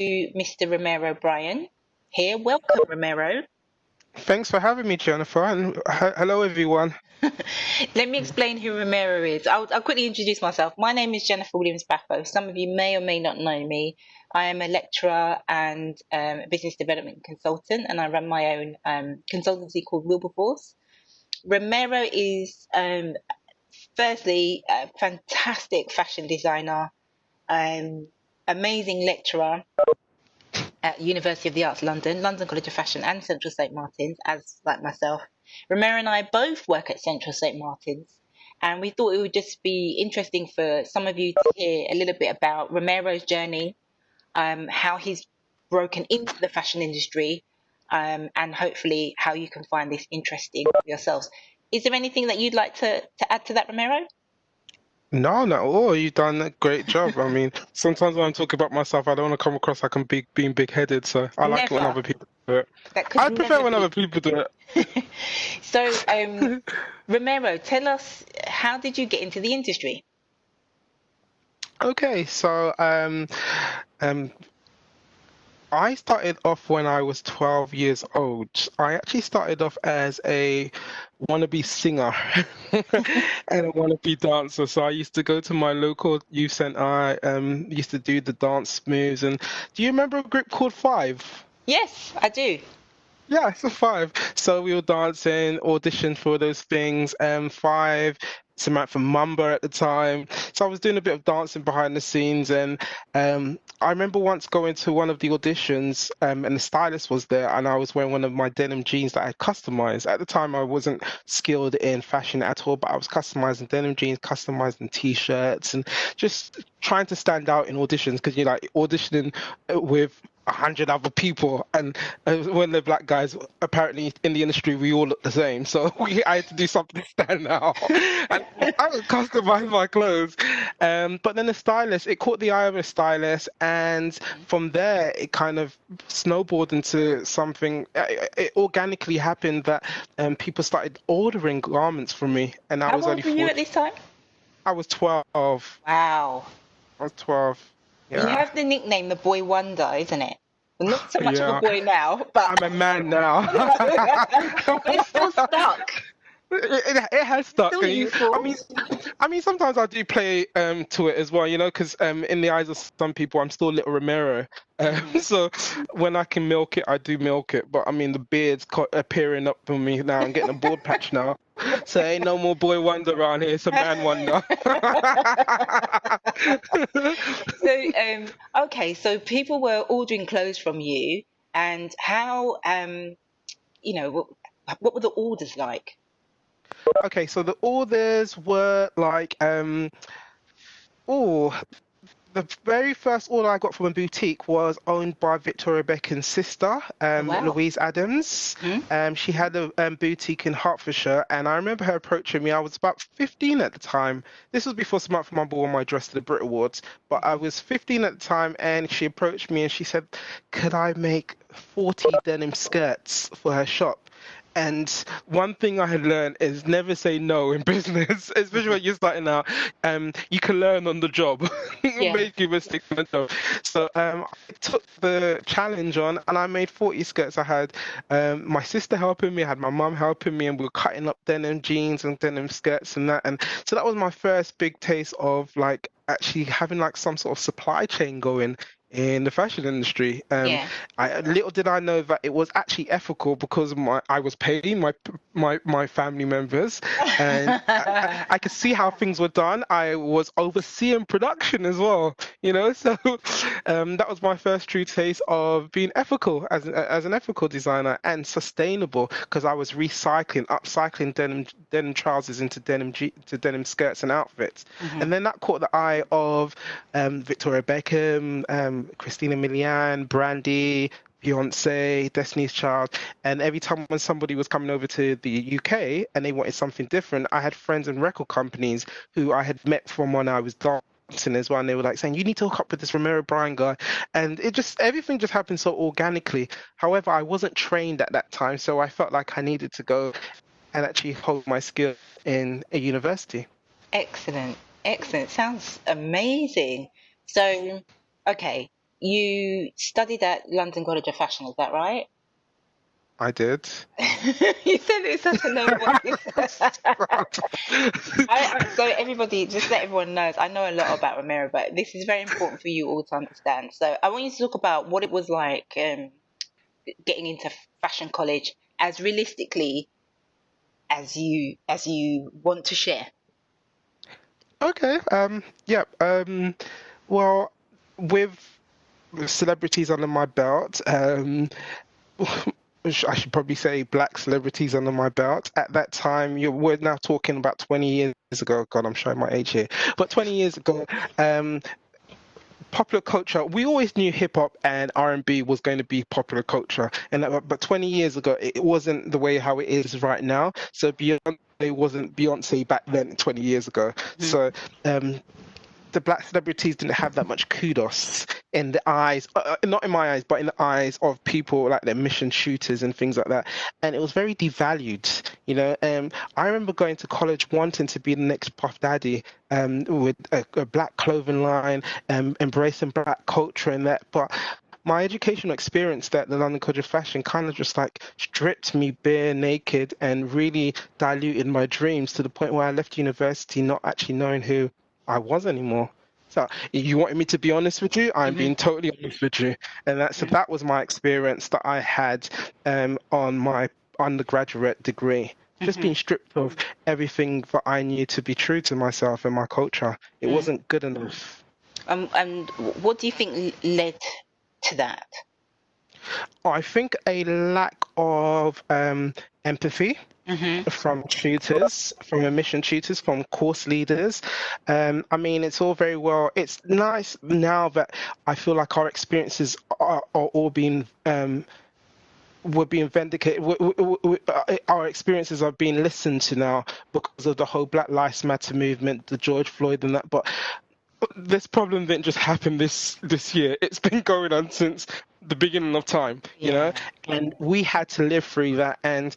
Mr. Romero Bryan here. Welcome, Romero. Thanks for having me, Jennifer, and hello, everyone. Let me explain who Romero is. I'll quickly introduce myself. My name is Jennifer Williams-Baffoe. Some of you may or may not know me. I am a lecturer and a business development consultant, and I run my own consultancy called Willbaforce. Romero is, firstly, a fantastic fashion designer, um, amazing lecturer at University of the Arts London, London College of Fashion, and Central St Martin's, as like myself. Romero and I both work at Central St Martin's, and we thought it would just be interesting for some of you to hear a little bit about Romero's journey, how he's broken into the fashion industry, and hopefully how you can find this interesting for yourselves. Is there anything that you'd like to add to that, Romero? No, not at all. You've done a great job. I mean, sometimes when I'm talking about myself, I don't want to come across like I'm being big-headed, so I like it when Never. other people do it. That could I prefer never when be. other people do it. So, Romero, tell us, how did you get into the industry? Okay, so um, I started off when I was 12 years old. I actually started off as a wannabe singer and a wannabe dancer. So I used to go to my local youth center. I used to do the dance moves. And do you remember a group called Five? Yes, I do. Yeah, it's a Five. So we were dancing, auditioned for those things. Five, Samantha Mumba at the time. So I was doing a bit of dancing behind the scenes, and I remember once going to one of the auditions, and the stylist was there, and I was wearing one of my denim jeans that I had customized. At the time, I wasn't skilled in fashion at all, but I was customizing denim jeans, customizing t-shirts, and just trying to stand out in auditions because you're like auditioning with 100 other people, and when they're black guys, apparently in the industry we all look the same, so I had to do something to stand out. And I would customize my clothes, but then the stylist, it caught the eye of a stylist, and from there it kind of snowballed into something. It organically happened that people started ordering garments from me, and I How was only old were you at 14. this time? I was 12. Wow. I was 12. You Yeah. have the nickname the Boy Wonder, isn't it? Well, not so much of a Yeah, boy now, but I'm a man now. but it's still stuck. It has stuck. Still I useful. mean, sometimes I do play to it as well, because in the eyes of some people, I'm still Little Romero. So when I can milk it, I do milk it. But I mean, the beard's appearing up on me now. I'm getting a board patch now. So ain't no more boy wonder around here. It's a man wonder. So, okay, so people were ordering clothes from you, and how, what were the orders like? Okay, so the orders were like, oh, the very first order I got from a boutique was owned by Victoria Beckham's sister, Oh, wow. Louise Adams. Hmm? She had a boutique in Hertfordshire, and I remember her approaching me. I was about 15 at the time. This was before Samantha Mumble won my Dress to the Brit Awards, but I was 15 at the time, and she approached me and she said, could I make 40 denim skirts for her shop? And one thing I had learned is never say no in business, especially when you're starting out. You can learn on the job. Yeah. Make you mistakes on the job. So I took the challenge on, and I made 40 skirts. I had my sister helping me, I had my mum helping me, and we were cutting up denim jeans and denim skirts and that. And so that was my first big taste of like actually having like some sort of supply chain going in the fashion industry. Yeah. Little did I know that it was actually ethical because I was paying my family members, and I could see how things were done. I was overseeing production as well, So that was my first true taste of being ethical as an ethical designer and sustainable because I was upcycling denim trousers into denim skirts and outfits, Hmm. and then that caught the eye of Victoria Beckham, Christina Milian, Brandy, Beyonce, Destiny's Child, and every time when somebody was coming over to the UK and they wanted something different, I had friends in record companies who I had met from when I was dancing as well, and they were like saying, "You need to hook up with this Romero Bryan guy," and everything just happened so organically. However, I wasn't trained at that time, so I felt like I needed to go and actually hold my skill in a university. Excellent. Excellent. Sounds amazing. So, okay. you studied at London College of Fashion, is that right? I did. You said it with such a no voice. So everybody, just let everyone knows, I know a lot about Romero, but this is very important for you all to understand. So I want you to talk about what it was like getting into fashion college as realistically as you want to share. Okay. Yeah. Well, with celebrities under my belt, I should probably say black celebrities under my belt. At that time, we're now talking about 20 years ago. God, I'm showing my age here. But 20 years ago, popular culture, we always knew hip hop and R&B was going to be popular culture, but 20 years ago it wasn't the way how it is right now. So Beyonce wasn't Beyonce back then 20 years ago. So the black celebrities didn't have that much kudos in the eyes, not in my eyes, but in the eyes of people like their mission shooters and things like that. And it was very devalued, you know. I remember going to college wanting to be the next Puff Daddy, with a black clothing line, embracing black culture and that. But my educational experience at the London College of Fashion kind of just like stripped me bare naked and really diluted my dreams to the point where I left university not actually knowing who I was anymore. So you wanted me to be honest with you? I'm being totally honest with you. And that was my experience that I had on my undergraduate degree. Just being stripped of everything that I knew to be true to myself and my culture. It wasn't good enough. And what do you think led to that? I think a lack of empathy from tutors, from admission tutors, from course leaders. I mean, it's all very well. It's nice now that I feel like our experiences are all being we're being vindicated. Our experiences are being listened to now because of the whole Black Lives Matter movement, the George Floyd and that. But this problem didn't just happen this year. It's been going on since the beginning of time, you know, and we had to live through that. And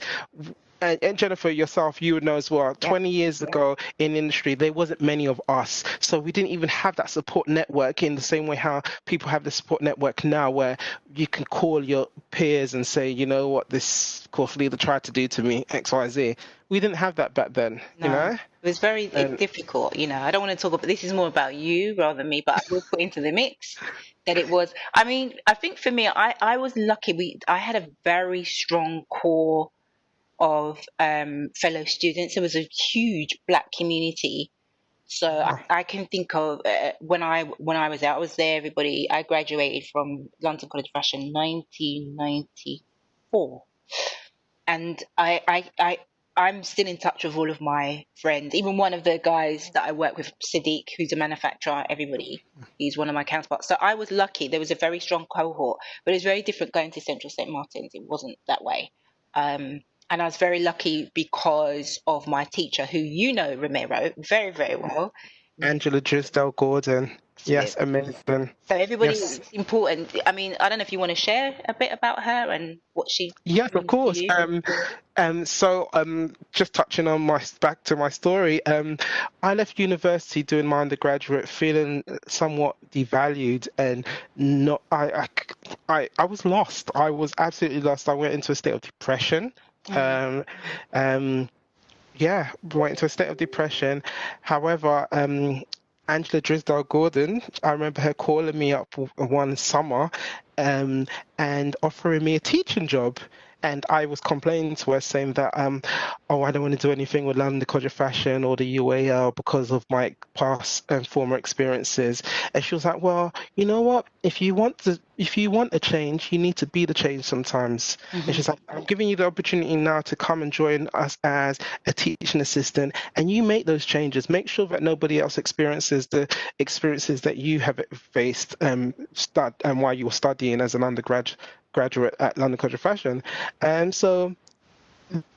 Jennifer, yourself, you would know as well, 20 years ago in industry, there wasn't many of us. So we didn't even have that support network in the same way how people have the support network now, where you can call your peers and say, you know what, this course leader tried to do to me, X, Y, Z. We didn't have that back then, you know? It was very difficult, you know. I don't want to talk about, this is more about you rather than me, but I will put into the mix that it was, I mean, I think for me, I was lucky. I had a very strong core of fellow students. There was a huge black community. So I can think of when I was out, I was there. I graduated from London College of Fashion 1994, and I'm still in touch with all of my friends. Even one of the guys that I work with, Sadiq, who's a manufacturer. Everybody, he's one of my counterparts. So I was lucky. There was a very strong cohort, but it was very different going to Central St. Martin's. It wasn't that way. And I was very lucky because of my teacher, who you know, Romero, very, very well. Angela Drisdale Gordon. Yes, amazing. So everybody is important. I mean, I don't know if you want to share a bit about her and what she. Yes, of course. So just touching on back to my story, I left university doing my undergraduate feeling somewhat devalued and not. I was lost. I was absolutely lost. I went into a state of depression. Went into a state of depression. However, Angela Drisdale Gordon, I remember her calling me up one summer and offering me a teaching job. And I was complaining to her saying that, I don't want to do anything with London College of Fashion or the UAL because of my past and former experiences. And she was like, well, you know what? If you want a change, you need to be the change sometimes. And she's like, I'm giving you the opportunity now to come and join us as a teaching assistant, and you make those changes. Make sure that nobody else experiences the experiences that you have faced while you were studying as an undergraduate at London College of Fashion. And so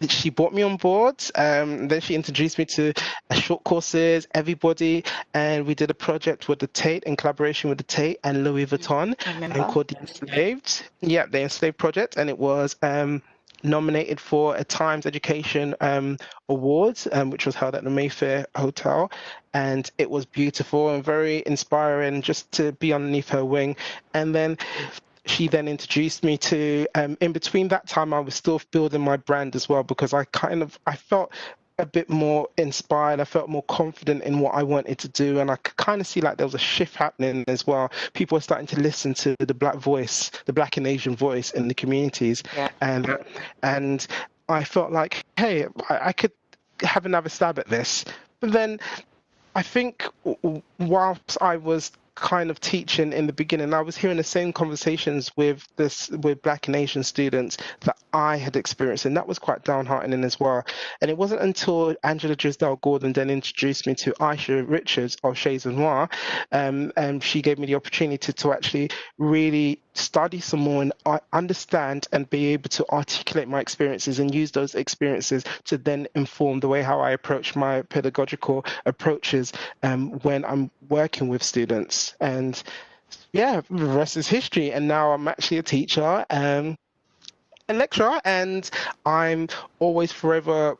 she brought me on board. Then she introduced me to short courses, everybody, and we did a project with the Tate in collaboration with the Tate and Louis Vuitton, and called the Enslaved. Yeah, the Enslaved project, and it was nominated for a Times Education Awards, which was held at the Mayfair Hotel, and it was beautiful and very inspiring just to be underneath her wing. And then she then introduced me to, in between that time, I was still building my brand as well, because I felt a bit more inspired. I felt more confident in what I wanted to do, and I could kind of see like there was a shift happening as well. People were starting to listen to the Black voice, the Black and Asian voice in the communities, Yeah. and I felt like, hey, I could have another stab at this. But then I think whilst I was kind of teaching in the beginning, I was hearing the same conversations with Black and Asian students that I had experienced, and that was quite downheartening as well. And it wasn't until Angela Drisdale Gordon then introduced me to Aisha Richards of Shades Noir, and she gave me the opportunity to actually really study some more and understand and be able to articulate my experiences and use those experiences to then inform the way how I approach my pedagogical approaches when I'm working with students. And yeah, the rest is history. And now I'm actually a teacher, a lecturer, and I'm always forever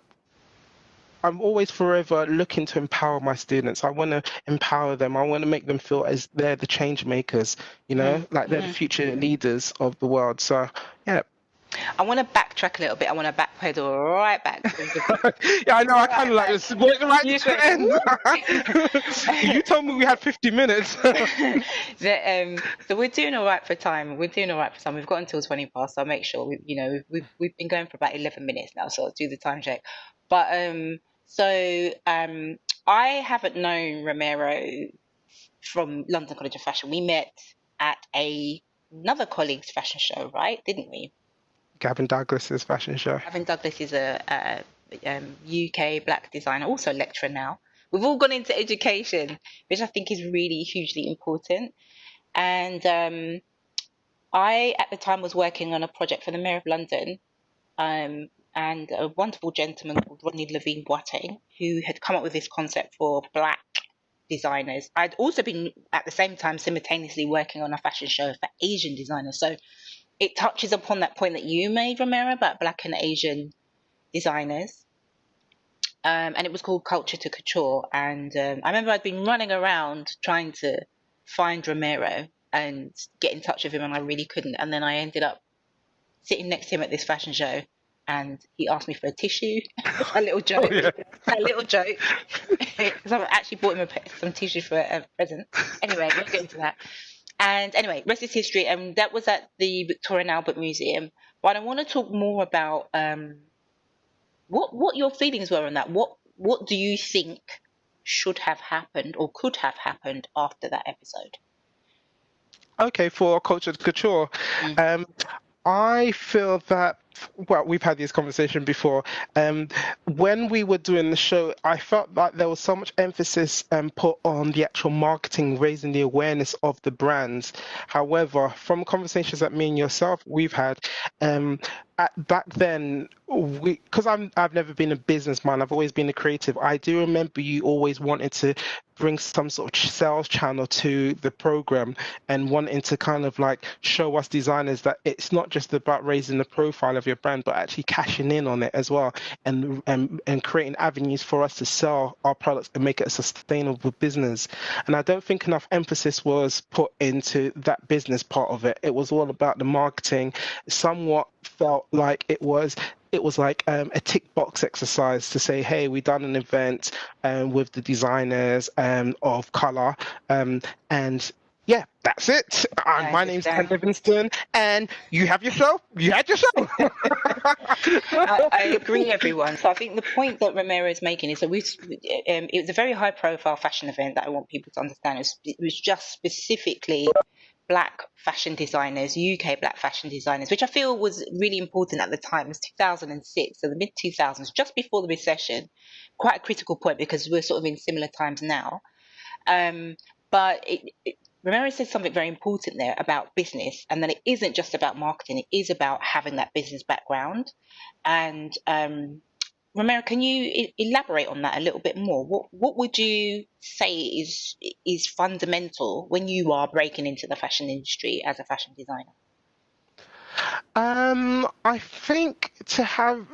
looking to empower my students. I want to empower them. I want to make them feel as they're the change makers, like they're the future leaders of the world. So, yeah. I want to backtrack a little bit. I want to backpedal right back. Yeah, I know. I kind of like this. Right to the end. You told me we had 50 minutes. So we're doing all right for time. We've got until 20 past. So I'll make sure we've been going for about 11 minutes now. So I'll do the time check. But I haven't known Romero from London College of Fashion. We met at another colleague's fashion show, right? Didn't we? Gavin Douglas's fashion show. Gavin Douglas is a UK Black designer, also a lecturer now. We've all gone into education, which I think is really hugely important. And I, at the time, was working on a project for the Mayor of London, and a wonderful gentleman called Rodney Levine-Boateng, who had come up with this concept for Black designers. I'd also been, at the same time, simultaneously working on a fashion show for Asian designers. So it touches upon that point that you made, Romero, about Black and Asian designers. And it was called Culture to Couture. And I remember I'd been running around trying to find Romero and get in touch with him, and I really couldn't. And then I ended up sitting next to him at this fashion show, and he asked me for a tissue. A little joke. Oh, yeah. A little joke. Because I actually bought him some tissue for a present. Anyway, we'll get into that. And anyway, rest is history. And that was at the Victoria and Albert Museum. But I want to talk more about what your feelings were on that. What do you think should have happened or could have happened after that episode? Okay, for Culture to Couture, I feel that, well, we've had this conversation before. When we were doing the show, I felt like there was so much emphasis put on the actual marketing, raising the awareness of the brands. However, from conversations that me and yourself we've had, back then, because I've never been a businessman, I've always been a creative. I do remember you always wanted to bring some sort of sales channel to the program and wanting to kind of like show us designers that it's not just about raising the profile of your brand, but actually cashing in on it as well, and creating avenues for us to sell our products and make it a sustainable business. And I don't think enough emphasis was put into that business part of it. It was all about the marketing. Somewhat felt like it was like a tick box exercise to say, hey, we done an event with the designers of color, and yeah, that's it. My name's Ken Livingston, and you have your show. You had your show. I agree, everyone. So I think the point that Romero is making is that it was a very high-profile fashion event that I want people to understand. It was just specifically Black fashion designers, UK Black fashion designers, which I feel was really important at the time. It was 2006, so the mid-2000s, just before the recession. Quite a critical point because we're sort of in similar times now. But Romero said something very important there about business, and that it isn't just about marketing. It is about having that business background. And Romero, can you elaborate on that a little bit more? What would you say is fundamental when you are breaking into the fashion industry as a fashion designer? I think to have,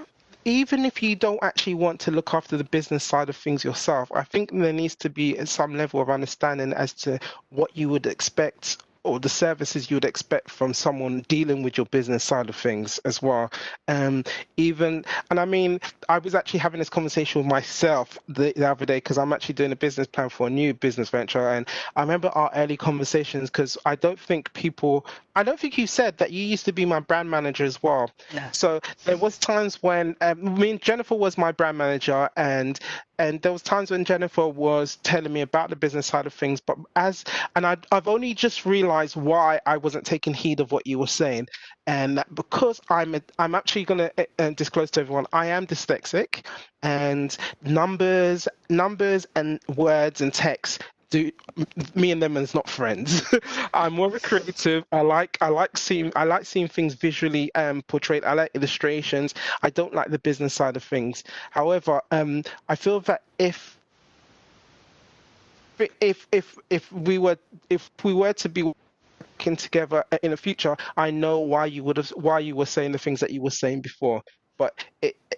even if you don't actually want to look after the business side of things yourself, I think there needs to be some level of understanding as to what you would expect or the services you would expect from someone dealing with your business side of things as well. Um, and I mean, I was actually having this conversation with myself the other day because I'm actually doing a business plan for a new business venture, and I remember our early conversations because I don't think you said that you used to be my brand manager as well. No. So there was times when Jennifer was my brand manager, and there was times when Jennifer was telling me about the business side of things. I've only just realized why I wasn't taking heed of what you were saying, and that because I'm actually going to disclose to everyone I am dyslexic, and numbers and words and text do me and them is not friends. I'm more of a creative. I like seeing things visually portrayed. I like illustrations. I don't like the business side of things. However, I feel that if we were to be working together in the future, I know why you were saying the things that you were saying before. But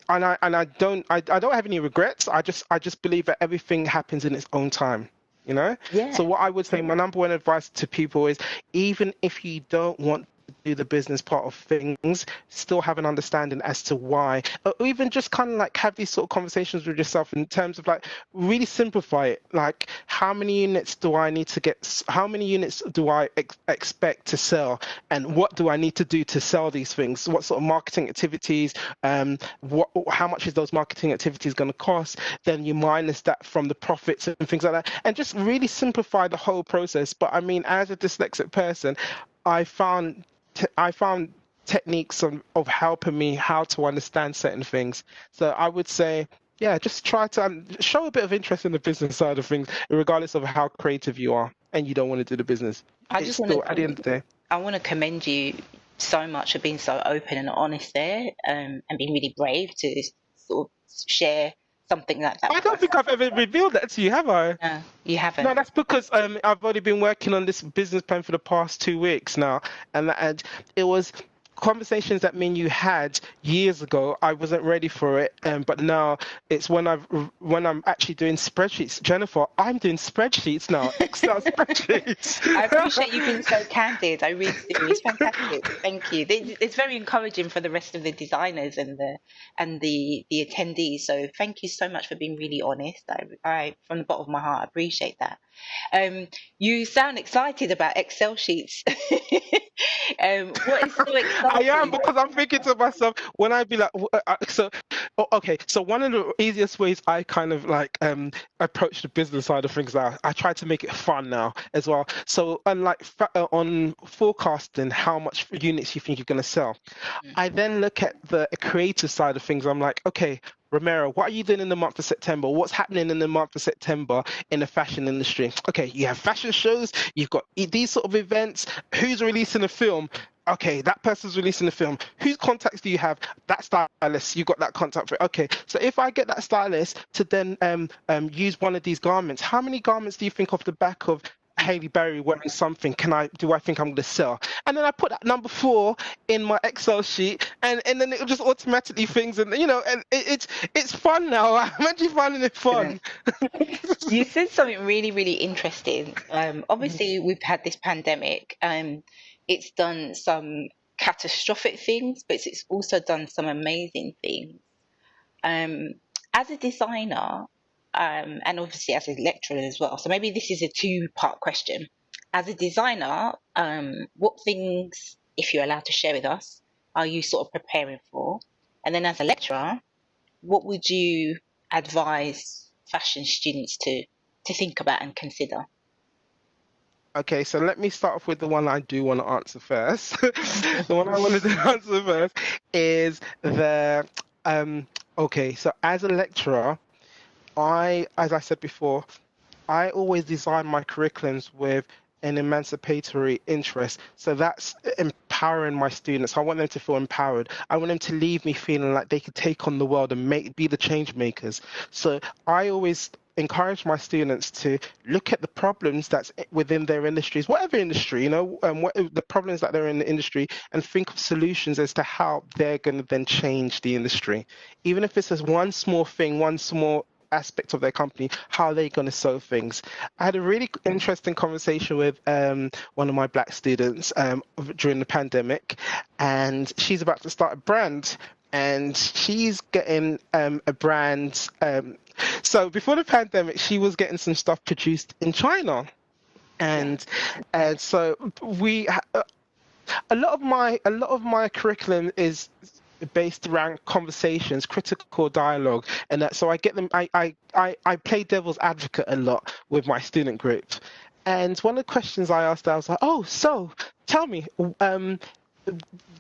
I don't have any regrets. I just believe that everything happens in its own time. You know? Yeah. So what I would say, my number one advice to people is, even if you don't want to do the business part of things, still have an understanding as to why, or even just kind of like have these sort of conversations with yourself in terms of like really simplify it. Like, how many units do I need to get? How many units do I expect to sell? And what do I need to do to sell these things? What sort of marketing activities? How much is those marketing activities going to cost? Then you minus that from the profits and things like that, and just really simplify the whole process. But I mean, as a dyslexic person, I found I found techniques of helping me how to understand certain things. So I would say, yeah, just try to show a bit of interest in the business side of things, regardless of how creative you are and you don't want to do the business. I It's just want still, at the end to of the day. I want to commend you so much for being so open and honest there, and being really brave to sort of share something like that I with don't us. think I've ever revealed that to you, have I? No, you No, haven't. that's because I've already been working on this business plan for the past 2 weeks now, and it was conversations that me and you had years ago. I wasn't ready for it, but now it's when I'm actually doing spreadsheets. Jennifer, I'm doing spreadsheets now, Excel spreadsheets. I appreciate you being so candid. I really do. It's fantastic. Thank you. It's very encouraging for the rest of the designers and the attendees. So thank you so much for being really honest. I from the bottom of my heart appreciate that. You sound excited about Excel sheets. What is so I am, exciting? because I'm thinking to myself when I be like, okay. So one of the easiest ways I kind of like approach the business side of things now, I try to make it fun now as well. So unlike on forecasting how much units you think you're going to sell, I then look at the creative side of things. I'm like, okay, Romero, what are you doing in the month of September? What's happening in the month of September in the fashion industry? Okay, you have fashion shows, you've got these sort of events. Who's releasing a film? Okay, that person's releasing a film. Whose contacts do you have? That stylist, you got that contact for it. Okay, so if I get that stylist to then use one of these garments, how many garments do you think off the back of Hailey Berry wearing something do I think I'm going to sell? And then I put that number 4 in my Excel sheet, and then it just automatically things, and and it's fun now. I'm actually finding it fun. You said something really, really interesting. Obviously, we've had this pandemic. It's done some catastrophic things, but it's also done some amazing things. As a designer, and obviously as a lecturer as well. So maybe this is a two-part question. As a designer, what things, if you're allowed to share with us, are you sort of preparing for? And then as a lecturer, what would you advise fashion students to think about and consider? Okay, so let me start off with the one I do want to answer first. The one I wanted to answer first is okay, so as a lecturer, as I said before, I always design my curriculums with an emancipatory interest. So that's empowering my students. I want them to feel empowered. I want them to leave me feeling like they could take on the world and be the change makers. So I always encourage my students to look at the problems that's within their industries, whatever industry, what the problems that they're in the industry, and think of solutions as to how they're going to then change the industry. Even if it's just one small thing, one small aspect of their company, how are they going to solve things? I had a really interesting conversation with one of my black students during the pandemic, and she's about to start a brand. And she's getting a brand. So before the pandemic, she was getting some stuff produced in China, and so a lot of my curriculum is based around conversations, critical dialogue, and that. So I get them. I play devil's advocate a lot with my student group, and one of the questions I asked, I was like, "Oh, so tell me,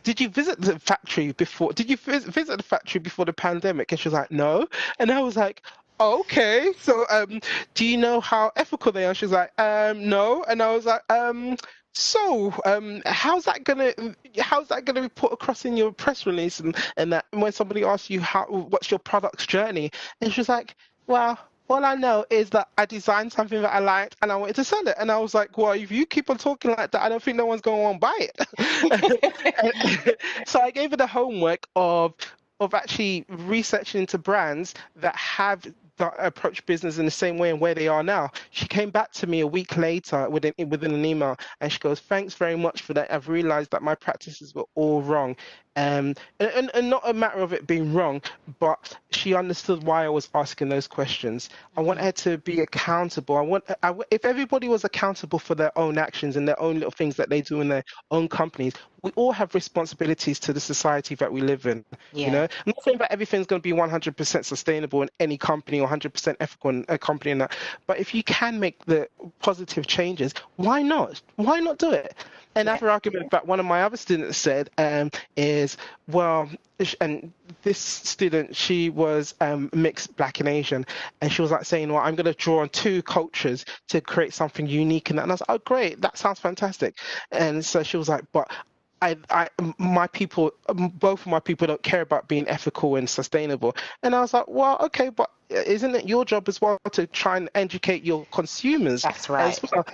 did you visit the factory before? Did you visit the factory before the pandemic?" And she was like, "No," and I was like, "Okay, so do you know how ethical they are?" She's like, "No," and I was like, So, how's that gonna be put across in your press release and that when somebody asks you what's your product's journey?" And she was like, "Well, all I know is that I designed something that I liked and I wanted to sell it." And I was like, "Well, if you keep on talking like that, I don't think no one's going to want to buy it." So I gave her the homework of actually researching into brands that have approach business in the same way and where they are now. She came back to me a week later within an email, and she goes, "Thanks very much for that. I've realized that my practices were all wrong." And not a matter of it being wrong, but she understood why I was asking those questions. I want her to be accountable. If everybody was accountable for their own actions and their own little things that they do in their own companies, we all have responsibilities to the society that we live in. I'm not saying that everything's going to be 100% sustainable in any company or 100% ethical in a company and that, but if you can make the positive changes, why not? Why not do it? Another argument that one of my other students said is, well, and this student, she was mixed black and Asian, and she was like saying, "Well, I'm going to draw on two cultures to create something unique," and that. And I was like, "Oh, great, that sounds fantastic." And so she was like, "But my people, both of my people don't care about being ethical and sustainable." And I was like, "Well, okay, but isn't it your job as well to try and educate your consumers?" That's right. As well?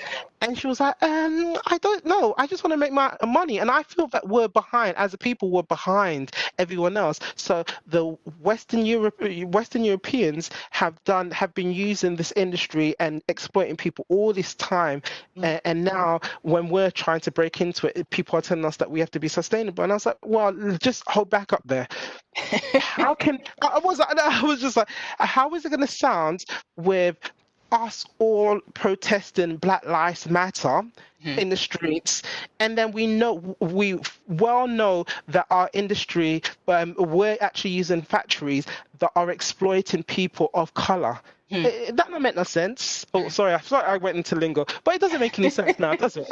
And she was like, "I don't know. I just want to make my money." And I feel that we're behind, as a people, we're behind everyone else. So the Western Europeans have been using this industry and exploiting people all this time. And now when we're trying to break into it, people are telling us that we have to be sustainable. And I was like, "Well, just hold back up there." How can I was just like, how is it going to sound with us all protesting Black Lives Matter in the streets, and then we well know that our industry, we're actually using factories that are exploiting people of color? That don't make no sense. Oh, sorry, I went into lingo, but it doesn't make any sense now, does it?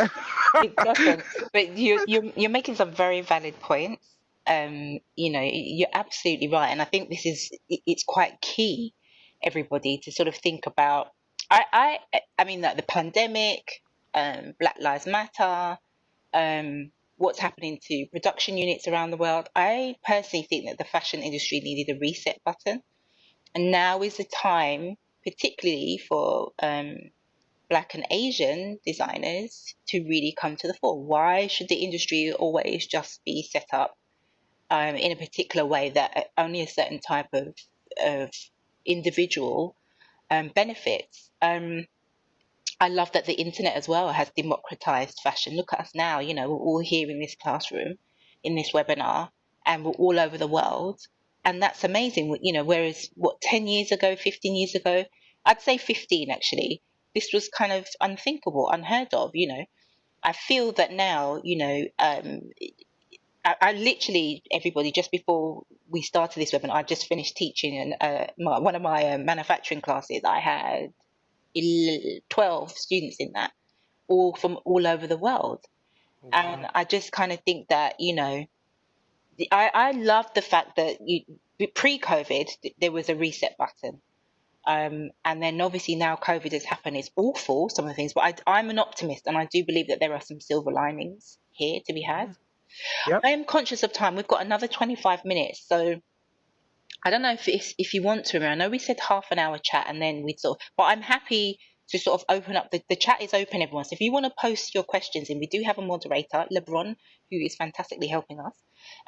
It doesn't. But you're making some very valid points. You're absolutely right, and I think it's quite key, everybody, to sort of think about. I mean, like the pandemic, Black Lives Matter, what's happening to production units around the world. I personally think that the fashion industry needed a reset button, and now is the time, particularly for Black and Asian designers, to really come to the fore. Why should the industry always just be set up in a particular way that only a certain type of individual benefits? I love that the internet as well has democratized fashion. Look at us now, we're all here in this classroom, in this webinar, and we're all over the world. And that's amazing. Whereas 10 years ago, 15 years ago, I'd say 15 actually, this was kind of unthinkable, unheard of. I feel that now, I literally, everybody, just before we started this webinar, I just finished teaching one of my manufacturing classes. I had 12 students in that, all from all over the world. And I just kind of think that, I love the fact that pre-COVID, there was a reset button. And then obviously now COVID has happened. It's awful, some of the things, but I'm an optimist, and I do believe that there are some silver linings here to be had. Yep. I am conscious of time. We've got another 25 minutes. So I don't know if you want to. I know we said half an hour chat and then we'd sort of, but I'm happy to sort of open up. The chat is open, everyone. So if you want to post your questions in, we do have a moderator, LeBron, who is fantastically helping us.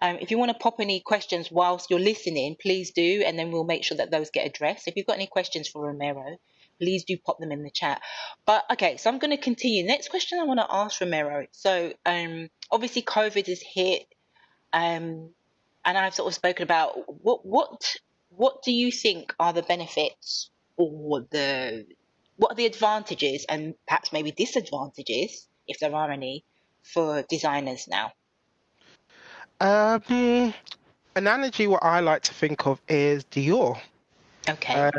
If you want to pop any questions whilst you're listening, please do, and then we'll make sure that those get addressed. If you've got any questions for Romero, please do pop them in the chat. But okay, so I'm going to continue. Next question I want to ask Romero. So obviously COVID is hit. And I've sort of spoken about what do you think are the benefits or what are the advantages and perhaps maybe disadvantages, if there are any, for designers now? Analogy, what I like to think of is Dior. Okay.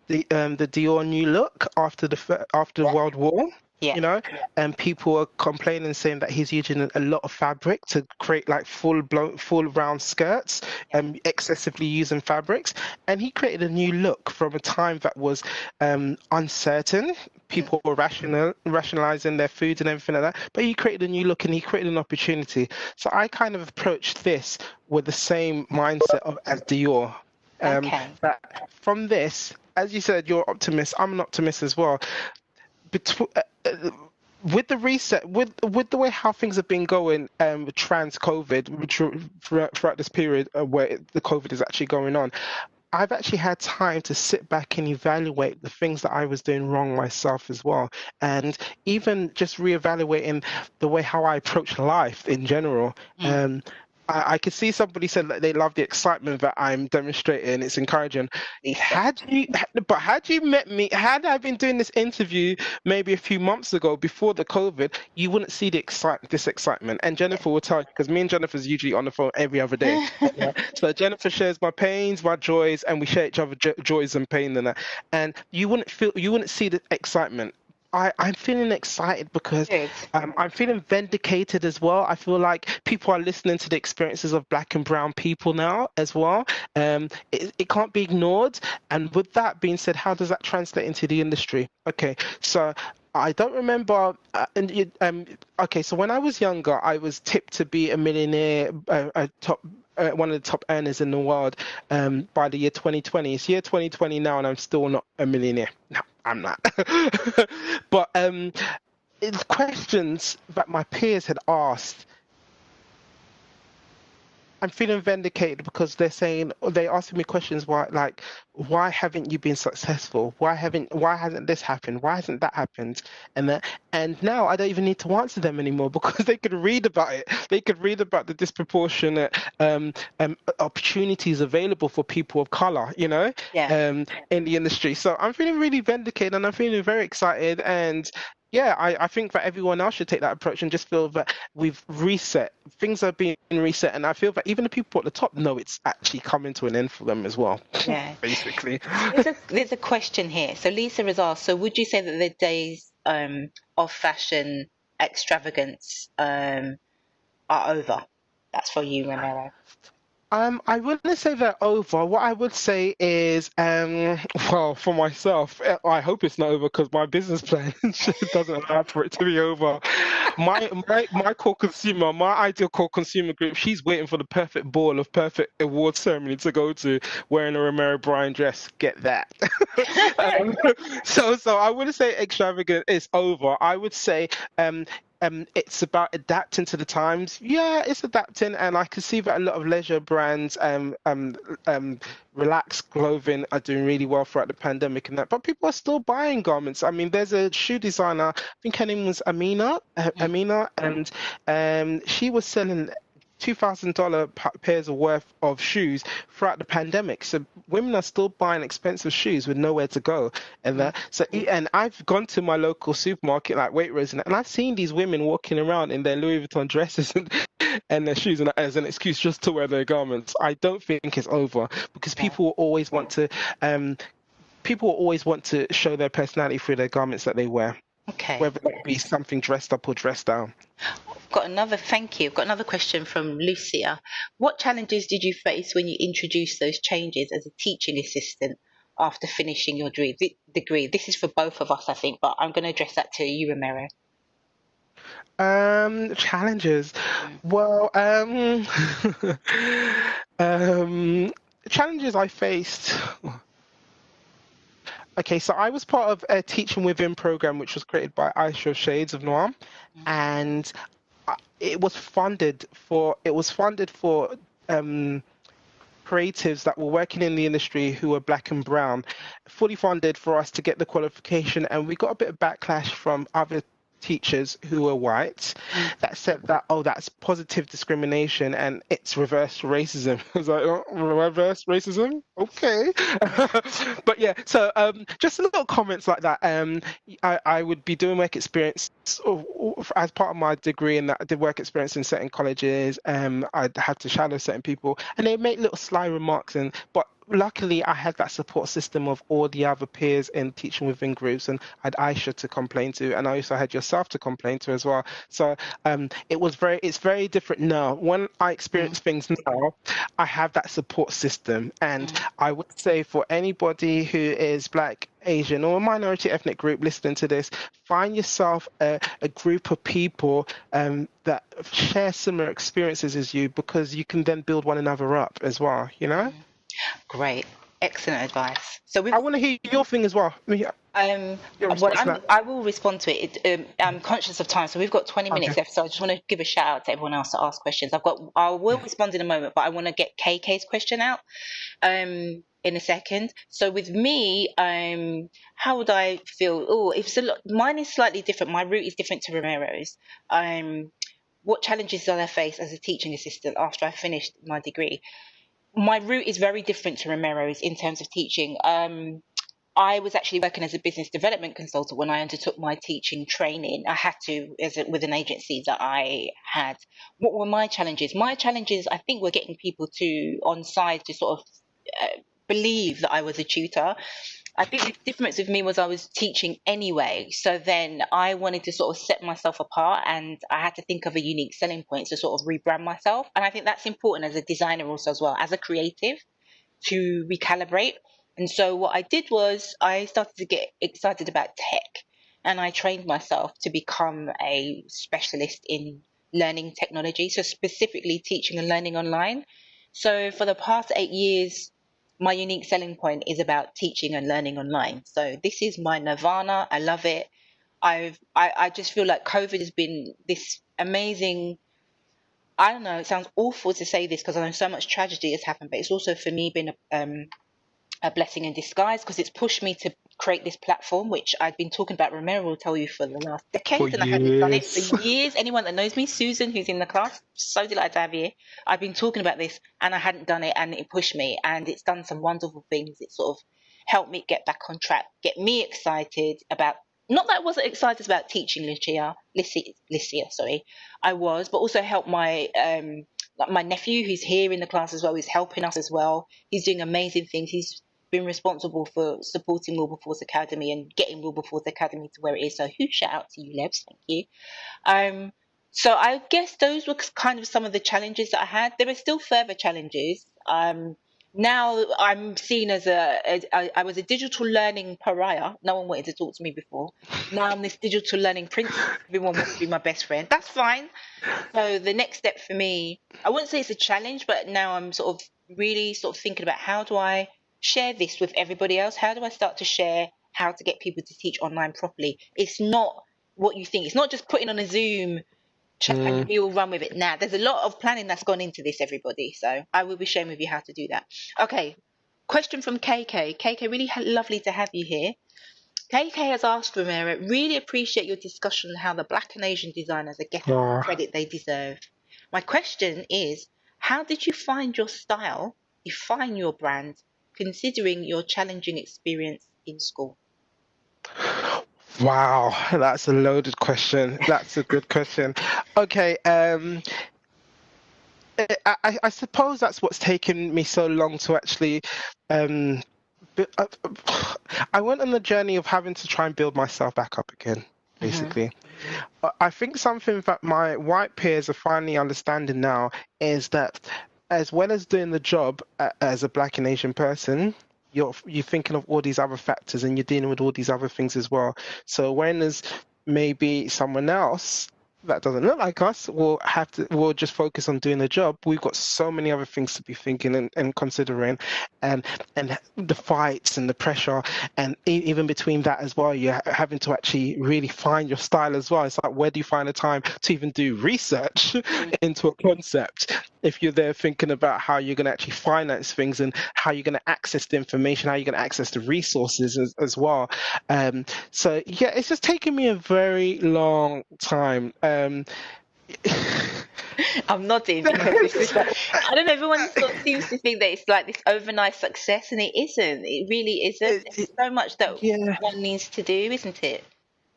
The Dior new look after the World War. Yeah. And people are complaining, saying that he's using a lot of fabric to create like full round skirts, excessively using fabrics. And he created a new look from a time that was uncertain. People were rationalizing their food and everything like that. But he created a new look and he created an opportunity. So I kind of approached this with the same mindset as Dior. That from this, as you said, you're an optimist. I'm an optimist as well. With the reset, with the way how things have been going, trans COVID, throughout this period where the COVID is actually going on, I've actually had time to sit back and evaluate the things that I was doing wrong myself as well, and even just reevaluating the way how I approach life in general. I could see somebody said that they love the excitement that I'm demonstrating. It's encouraging. Had you met me, had I been doing this interview maybe a few months ago before the COVID, you wouldn't see this excitement. And Jennifer will tell you, because me and Jennifer's usually on the phone every other day. So Jennifer shares my pains, my joys, and we share each other joys and pain and that. And you wouldn't see the excitement. I'm feeling excited because I'm feeling vindicated as well. I feel like people are listening to the experiences of Black and brown people now as well. It can't be ignored. And with that being said, how does that translate into the industry? Okay, so I don't remember. Okay, so when I was younger, I was tipped to be a millionaire, one of the top earners in the world by the year 2020. It's year 2020 now, and I'm still not a millionaire. No, I'm not. But it's questions that my peers had asked. I'm feeling vindicated because they're asking me questions why haven't you been successful? Why hasn't this happened? Why hasn't that happened? And now I don't even need to answer them anymore because they could read about it. They could read about the disproportionate opportunities available for people of color, in the industry. So I'm feeling really vindicated and I'm feeling very excited. And yeah, I think that everyone else should take that approach and just feel that we've reset. Things are being reset, and I feel that even the people at the top know it's actually coming to an end for them as well. Yeah, basically. There's a question here. So Lisa has asked, so would you say that the days of fashion extravagance are over? That's for you, Romero. I wouldn't say they're over. What I would say is, well, for myself, I hope it's not over because my business plan doesn't allow for it to be over. My core consumer, my ideal core consumer group, she's waiting for the perfect ball of perfect award ceremony to go to, wearing a Romero Bryan dress. Get that. So I wouldn't say extravagant is over. I would say it's about adapting to the times. Yeah, it's adapting, and I can see that a lot of leisure brands, relaxed clothing are doing really well throughout the pandemic and that. But people are still buying garments. I mean, there's a shoe designer, I think her name was Amina, and she was selling $2,000 pairs worth of shoes throughout the pandemic. So women are still buying expensive shoes with nowhere to go, and I've gone to my local supermarket like Waitrose, and I've seen these women walking around in their Louis Vuitton dresses and their shoes, and as an excuse just to wear their garments. I don't think it's over because people will always want to show their personality through their garments that they wear. Okay. Whether it be something dressed up or dressed down. Thank you. I've got another question from Lucia. What challenges did you face when you introduced those changes as a teaching assistant after finishing your degree? This is for both of us, I think, but I'm going to address that to you, Romero. Challenges. Well, challenges I faced. Okay, so I was part of a Teaching Within program which was created by Aisha of Shades of Noir, and it was funded for creatives that were working in the industry who were black and brown, fully funded for us to get the qualification, and we got a bit of backlash from other teachers who were white that said that, oh, that's positive discrimination and it's reverse racism. I was like, oh, reverse racism, okay. But yeah, so just little comments like that. I would be doing work experience as part of my degree, and that I did work experience in certain colleges. I'd had to shadow certain people, and they make little sly remarks, but luckily I had that support system of all the other peers in Teaching Within groups, and I had Aisha to complain to, and I also had yourself to complain to as well. So it's very different now. When I experience things now, I have that support system, and I would say for anybody who is black, Asian, or a minority ethnic group listening to this, find yourself a group of people that share similar experiences as you, because you can then build one another up as well, you know? Great, excellent advice. So I want to hear your thing as well. Your response to that. I will respond to it. I'm conscious of time, so we've got 20 minutes left. So I just want to give a shout out to everyone else to ask questions. I will respond in a moment, but I want to get KK's question out in a second. So with me, how would I feel? Oh, mine is slightly different. My route is different to Romero's. What challenges did I face as a teaching assistant after I finished my degree? My route is very different to Romero's in terms of teaching. I was actually working as a business development consultant when I undertook my teaching training. I had to, with an agency that I had. What were my challenges? My challenges, I think, were getting people on side to sort of believe that I was a tutor. I think the difference with me was I was teaching anyway. So then I wanted to sort of set myself apart, and I had to think of a unique selling point to sort of rebrand myself. And I think that's important as a designer also as well, as a creative, to recalibrate. And so what I did was I started to get excited about tech, and I trained myself to become a specialist in learning technology, so specifically teaching and learning online. So for the past 8 years, my unique selling point is about teaching and learning online. So this is my nirvana. I love it. I just feel like COVID has been this amazing. I don't know. It sounds awful to say this because I know so much tragedy has happened, but it's also for me been a blessing in disguise, because it's pushed me to create this platform, which I've been talking about. Romero will tell you for the last decade, and I haven't done it for years. Anyone that knows me, Susan, who's in the class, so delighted to have you. I've been talking about this, and I hadn't done it, and it pushed me, and it's done some wonderful things. It sort of helped me get back on track, get me excited about. Not that I wasn't excited about teaching Licia, sorry, I was, but also helped my nephew, who's here in the class as well, who's helping us as well. He's doing amazing things. He's been responsible for supporting Willbaforce Academy and getting Willbaforce Academy to where it is. So huge shout out to you, Lebs. Thank you. So I guess those were kind of some of the challenges that I had. There are still further challenges. Now I'm seen as I was a digital learning pariah. No one wanted to talk to me before. Now I'm this digital learning princess. Everyone wants to be my best friend. That's fine. So the next step for me, I wouldn't say it's a challenge, but now I'm sort of really sort of thinking about, how do I share this with everybody else? How do I start to share how to get people to teach online properly? It's not what you think. It's not just putting on a Zoom chat and we all run with it. Now, there's a lot of planning that's gone into this, everybody. So I will be sharing with you how to do that. Okay, question from KK. KK, really lovely to have you here. KK has asked Romero, really appreciate your discussion on how the Black and Asian designers are getting the credit they deserve. My question is, how did you find your style, define your brand, considering your challenging experience in school? Wow, that's a loaded question. That's a good question. Okay, I suppose that's what's taken me so long to actually. I went on the journey of having to try and build myself back up again, basically. I think something that my white peers are finally understanding now is that, as well as doing the job as a Black and Asian person, you're thinking of all these other factors and you're dealing with all these other things as well. So when there's maybe someone else that doesn't look like us will just focus on doing the job. We've got so many other things to be thinking and considering, and the fights and the pressure, and even between that as well, you're having to actually really find your style as well. It's like, where do you find the time to even do research into a concept if you're there thinking about how you're going to actually finance things and how you're going to access the information, how you're going to access the resources as well. So yeah, it's just taken me a very long time. I'm nodding because this is like, I don't know, everyone sort of seems to think that it's like this overnight success, and it isn't. It really isn't. There's so much that Yeah, one needs to do, isn't it?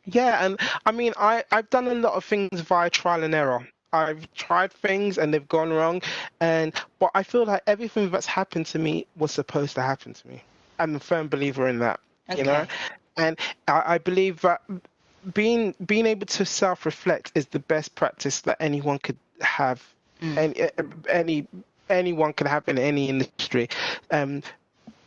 yeah, and I mean, I've done a lot of things via trial and error. I've tried things and they've gone wrong, but I feel like everything that's happened to me was supposed to happen to me. I'm a firm believer in that, you know, Okay. and I believe that being able to self-reflect is the best practice that anyone could have, Mm. any anyone can have in any industry.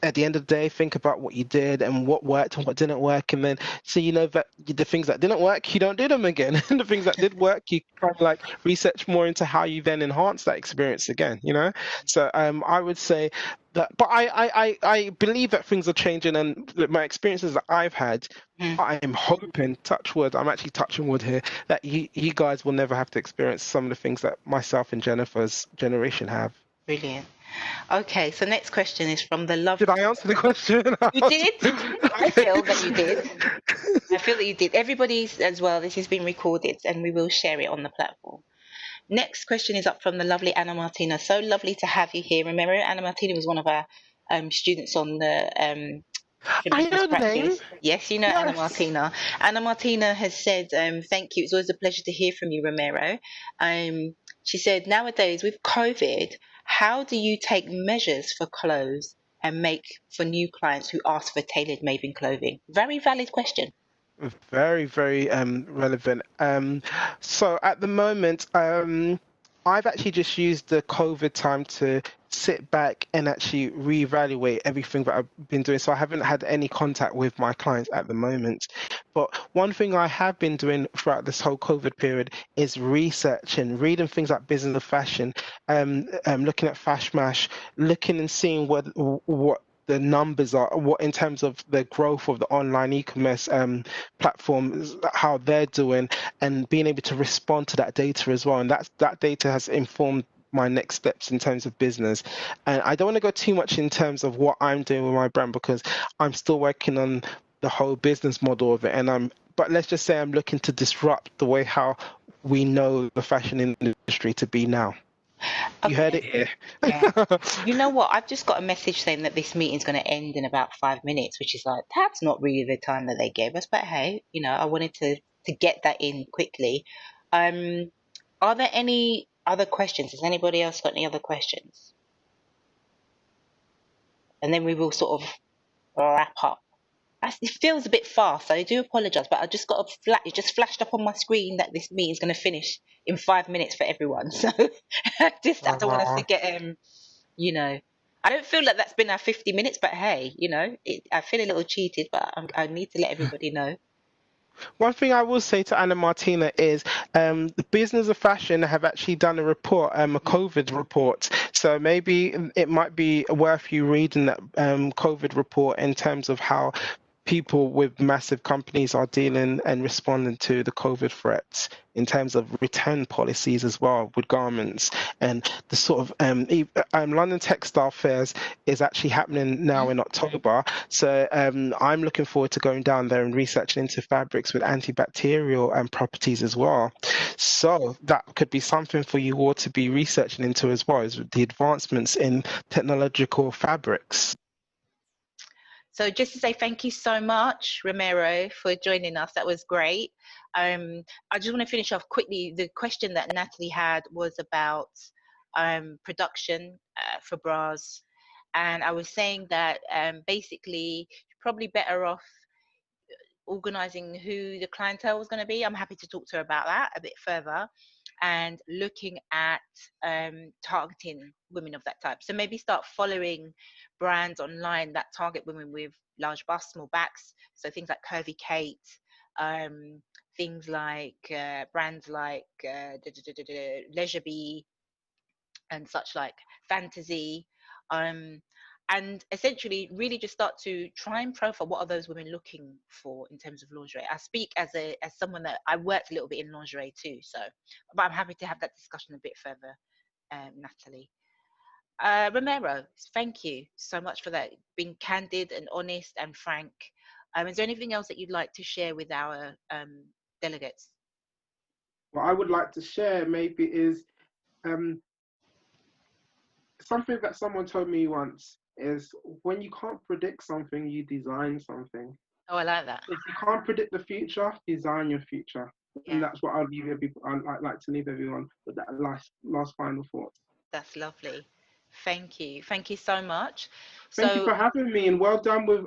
At the end of the day, think about what you did and what worked and what didn't work, and then so you know that the things that didn't work, you don't do them again. And the things that did work, you kind of like research more into how you then enhance that experience again, you know. So I would say that, but I believe that things are changing, and my experiences that I've had, Mm. I'm hoping, touch wood, I'm actually touching wood here, that you guys will never have to experience some of the things that myself and Jennifer's generation have. Brilliant. Okay, so next question is from the love. Did I answer the question? You did. I Okay. feel that you did. I feel that you did. Everybody's as well. This has been recorded, and we will share it on the platform. Next question is up from the lovely Anna Martina. So lovely to have you here. Remember, Anna Martina was one of our students on the I Traditions know the name. Practice. Yes, you know Anna Yes. Martina. Anna Martina has said, thank you. It's always a pleasure to hear from you, Romero. She said, nowadays with COVID, how do you take measures for clothes and make for new clients who ask for tailored made clothing? Very valid question. Very, very relevant. So at the moment, I've actually just used the COVID time to sit back and actually reevaluate everything that I've been doing. So I haven't had any contact with my clients at the moment. But one thing I have been doing throughout this whole COVID period is researching, reading things like Business of Fashion, looking at Fashmash, looking and seeing what the numbers are, what in terms of the growth of the online e-commerce platforms, how they're doing, and being able to respond to that data as well. And that data has informed my next steps in terms of business. And I don't want to go too much in terms of what I'm doing with my brand because I'm still working on the whole business model of it. But let's just say I'm looking to disrupt the way how we know the fashion industry to be now. You heard it Okay. here. Yeah. You know what? I've just got a message saying that this meeting's going to end in about 5 minutes, which is like, that's not really the time that they gave us. But hey, I wanted to get that in quickly. Um, are there any other questions? Has anybody else got any other questions? And then we will sort of wrap up. It feels a bit fast, so I do apologise, but I just got it just flashed up on my screen that this meeting's going to finish in 5 minutes for everyone. So I don't want us to get you know, I don't feel like that's been our 50 minutes, but hey, I feel a little cheated, but I need to let everybody know. One thing I will say to Anna Martina is the Business of Fashion have actually done a report, a COVID report. So maybe it might be worth you reading that COVID report in terms of how people with massive companies are dealing and responding to the COVID threats in terms of return policies as well with garments and the sort of London Textile Fairs is actually happening now in October. So I'm looking forward to going down there and researching into fabrics with antibacterial properties as well. So that could be something for you all to be researching into as well as the advancements in technological fabrics. So just to say thank you so much, Romero, for joining us. That was great. I just want to finish off quickly. The question that Natalie had was about production for bras. And I was saying that basically, you're probably better off organizing who the clientele was going to be. I'm happy to talk to her about that a bit further and looking at targeting women of that type. So maybe start following brands online that target women with large busts, small backs. So things like Curvy Kate, things like brands like Leisure Bee and such, like Fantasy, um, and essentially really just start to try and profile what are those women looking for in terms of lingerie. I speak as someone that I worked a little bit in lingerie too, so but I'm happy to have that discussion a bit further, Natalie. Romero, thank you so much for that, being candid and honest and frank. Is there anything else that you'd like to share with our delegates? What I would like to share maybe is um, something that someone told me once is when you can't predict something, you design something. Oh, I like that. If you can't predict the future, design your future. And Yeah, that's what I'll leave I'd like to leave everyone with that last final thought. that's lovely. Thank you so much. Thank you So for having me, and well done with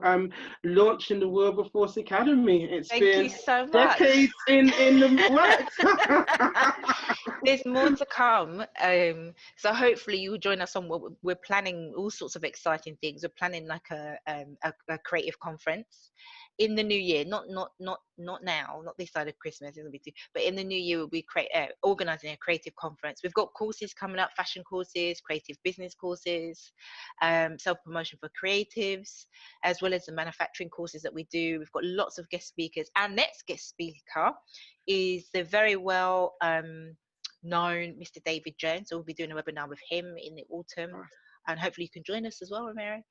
launching the Wilberforce Academy. It's thank you been so much. decades in the works. There's more to come. So hopefully you'll join us on what we're planning, all sorts of exciting things. We're planning like a creative conference in the new year, not now, not this side of Christmas, it'll be too, but in the new year we'll be organizing a creative conference. We've got courses coming up, fashion courses, creative business courses, self-promotion for creatives, as well as the manufacturing courses that we do. We've got lots of guest speakers. Our next guest speaker is the very well known Mr. David Jones. So we'll be doing a webinar with him in the autumn, and hopefully you can join us as well, Romero.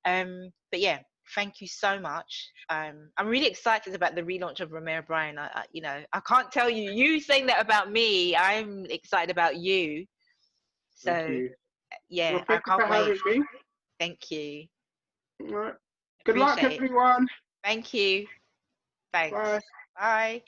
But yeah, thank you so much. I'm really excited about the relaunch of Romero Bryan. I can't tell you. You saying that about me, I'm excited about you. Thank So you. yeah, Well, I thank you for can't wait. having me. Thank you. All right. Good luck, Appreciate it. everyone. Thank you. Thanks. Bye. Bye.